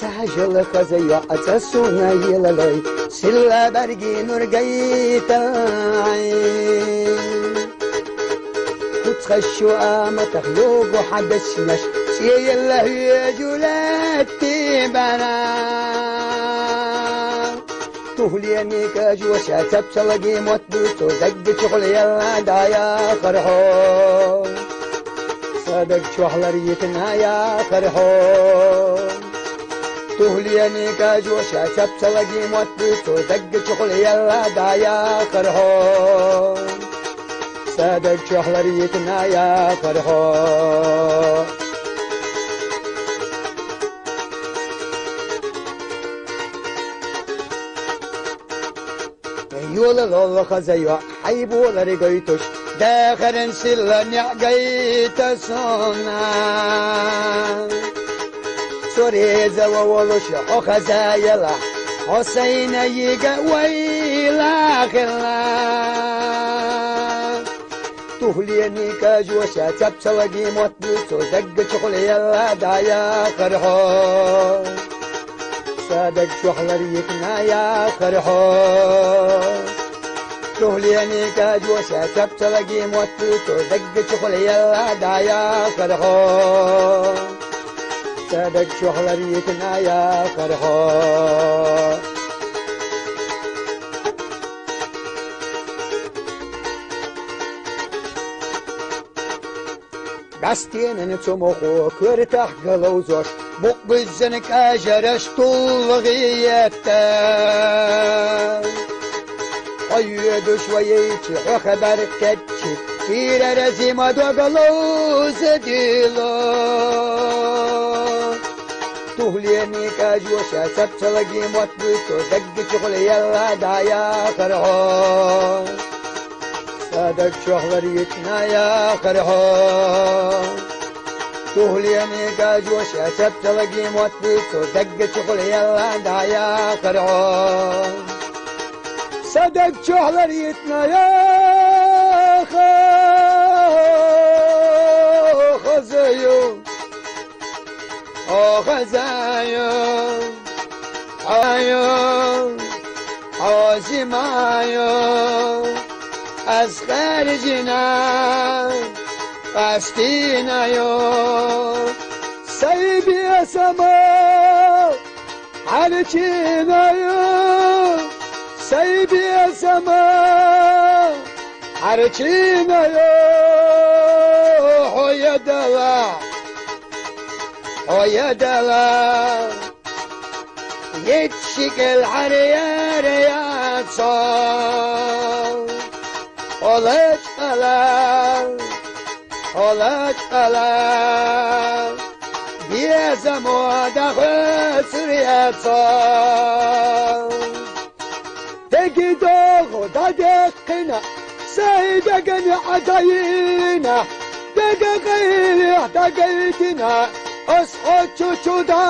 سهجل خزي أتسونا يلالي سلا برقي نرقيتاي وتخشوا آمتك يوقو حدشنش سي الله يجولاتي بنا تهليني كاجوشا تبسلقي موتبوتو دق شغل يلا دايا خرحو صدق شوحلريتنا يا خرحو تهليني كاجوشا تبسلقي موتبوتو دق شغل يلا دايا خرحو صدق شوحلريتنا يا خرحو يولا لولا خزيوا حيبو لرقيتوش داخرن سلا نعقيت سونا سوريزا وولوش او خزايلا حسين يقا ويلا خلا تهليني كاجوشا تبسلقي موتبوتو دق شغل يلا دايا خرحو صادق شوحلريتنا يا خرحو تهليني كاجوشا تبسلقي موتبوتو دق شغل يلا دايا خرحو صادق شوحلريتنا يا خرحو قاستين نتمخو كرتاح قلوزوش بقبزنك أجرش طول غيبتا قيدو شويتي وخبر كتشي كير رزيما دو قلوز ديلو تهليني كاجوشا سبسلقي موتبوتو دق شغل يلا دايا خرحو صادق شوحلريتنا يا خرحو تهليني كاجوشا تبسلقي موتبوتو دق شغل يلا دايا خرحو صادق شوحلريتنا يا خزيو خزايو عيو عازمايو از خارجنا قصدینا یو سیبی سما عرچینا یو سیبی سما عرچینا یو حوی دلا يتشكل عريار يا صار olaj ala bieza moda khsriyatsa tegido da deqina saydagan adayina degaqili dagaytina ashachuchuda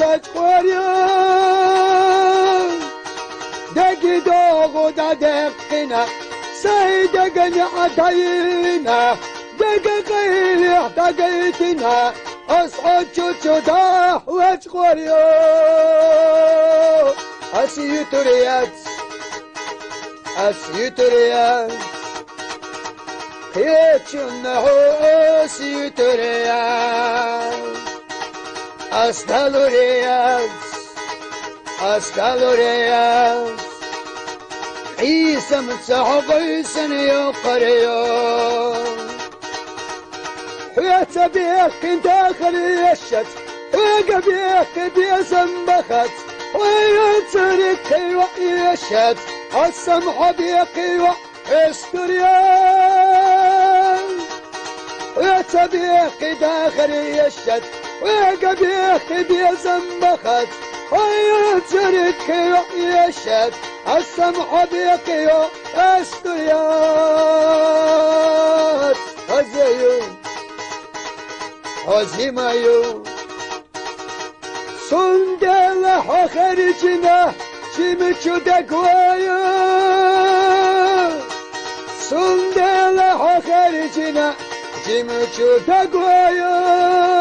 lachqariya tegido da deqina سيدقن عدينا دقيقي دقيتنا أصعد شوشودا واشقوريو أسيوتريات خيتشنه أسيوتريات أسكالوريات عيسى متسحق سنة قريو حيات بيك انت خليشت وقبيك بيزنبخت وينترك ويشت السمح بيك واستريان حيات بيك داخل يشت وقبيك بيزنبخت وينترك ويشت السمح بيقيو استريات هزيو هزيمايو سندل خرجنا شمشو دقوايو سندل خرجنا شمشو دقوايو